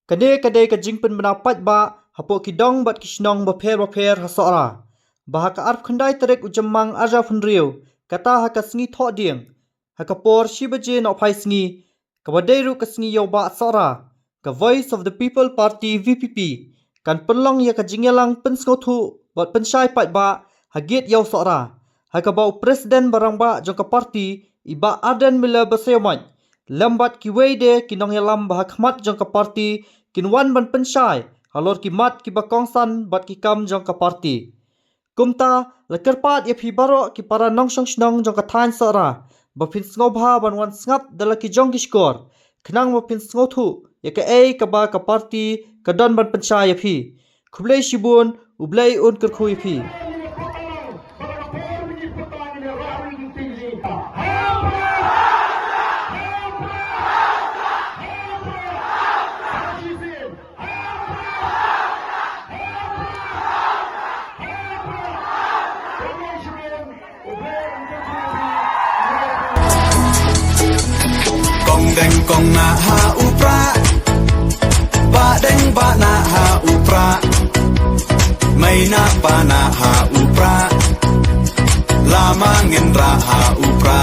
Kadai ka jingpen bena Paidbah hapo kidong bat kisnong baper hasora. Bahaka arf khandai terek ujamang arja funriu kata haka sngi thok ding. Haka por shibaje no phai sngi kabadairu ka sngi yoba asora. Ka Voice of the People Party VPP kan penlong ya ka Jingialang pensngothu bat pensyai Paidbah hagit yaw sora. Haka bau presiden barangba jongka parti iba aden mila basayomaj. Lambat kiwei de kinong yalam bahakmat jongka parti kinwan ban pensyai halor kimat kibakongsan bat kikam jongka parti. Kumta lekerpat ya pibaro ki para nongsong snong jongka thain sora. Bapin snobha ban wan sngat dala ki jong kishkor. Kenang bapin sngotu ya ka ka ba ka parti ka don ban pensyai ya pi. Kublai shibun ublai un kerkhu ya pi. Deng kong na ha upra ba deng ba na ha upra may na pa na ha upra lamang indra ha upra